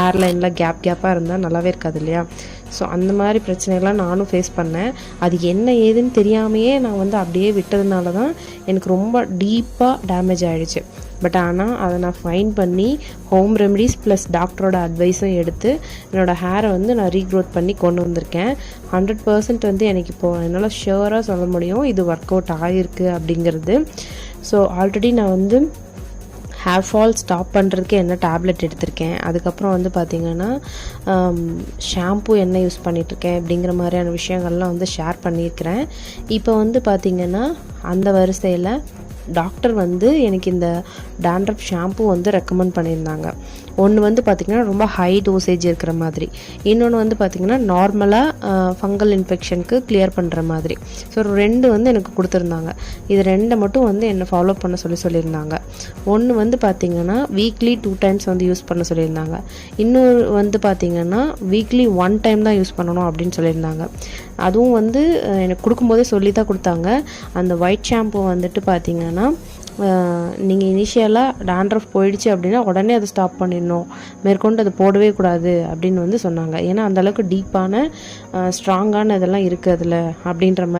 Hair லைனில் கேப்பாக இருந்தால் நல்லாவே இருக்காது இல்லையா? ஸோ அந்த மாதிரி பிரச்சனைகள்லாம் நானும் ஃபேஸ் பண்ணேன். அது என்ன ஏதுன்னு தெரியாமையே நான் வந்து அப்படியே விட்டதுனால தான் எனக்கு ரொம்ப டீப்பாக டேமேஜ் ஆகிடுச்சு. பட் ஆனால் அதை நான் ஃபைன் பண்ணி ஹோம் ரெமடிஸ் ப்ளஸ் டாக்டரோட அட்வைஸும் எடுத்து என்னோடய ஹேரை வந்து நான் ரீக்ரோத் பண்ணி கொண்டு வந்திருக்கேன். 100% வந்து எனக்கு இப்போது என்னால் ஷுவராக சொல்ல முடியும் இது ஒர்க் அவுட் ஆகிருக்கு அப்படிங்கிறது. ஸோ ஆல்ரெடி நான் வந்து ஹேர் ஃபால் ஸ்டாப் பண்ணுறதுக்கு என்ன டேப்லெட் எடுத்திருக்கேன், அதுக்கப்புறம் வந்து பார்த்திங்கன்னா ஷாம்பு என்ன யூஸ் பண்ணிகிட்ருக்கேன் அப்படிங்கிற மாதிரியான விஷயங்கள்லாம் வந்து ஷேர் பண்ணியிருக்கிறேன். இப்போ வந்து பார்த்திங்கன்னா அந்த வரிசையில் டாக்டர் வந்து எனக்கு இந்த டாண்ட்ரஃப் ஷாம்பு வந்து ரெக்கமெண்ட் பண்ணியிருந்தாங்க. ஒன்று வந்து பார்த்திங்கன்னா ரொம்ப ஹை டோசேஜ் இருக்கிற மாதிரி, இன்னொன்று வந்து பார்த்திங்கன்னா நார்மலாக ஃபங்கல் இன்ஃபெக்ஷனுக்கு கிளியர் பண்ணுற மாதிரி. ஸோ 2 வந்து எனக்கு கொடுத்துருந்தாங்க. இது 2 மட்டும் வந்து என்னை ஃபாலோ பண்ண சொல்லியிருந்தாங்க. ஒன்று வந்து பார்த்திங்கன்னா வீக்லி 2 டைம்ஸ் வந்து யூஸ் பண்ண சொல்லியிருந்தாங்க. இன்னொரு வந்து பார்த்திங்கன்னா வீக்லி 1 டைம் தான் யூஸ் பண்ணணும் அப்படின்னு சொல்லியிருந்தாங்க. அதுவும் வந்து எனக்கு கொடுக்கும்போதே சொல்லி தான் கொடுத்தாங்க. அந்த ஒயிட் ஷாம்பு வந்துட்டு பார்த்திங்கன்னா நீங்கள் இனிஷியலாக டாண்ட்ரஃப் போயிடுச்சு அப்படின்னா உடனே அதை ஸ்டாப் பண்ணிடணும், மேற்கொண்டு அதை போடவே கூடாது அப்படின்னு வந்து சொன்னாங்க. ஏன்னா அந்தளவுக்கு டீப்பான ஸ்ட்ராங்கான இதெல்லாம் இருக்குது அதில் அப்படின்ற மாதிரி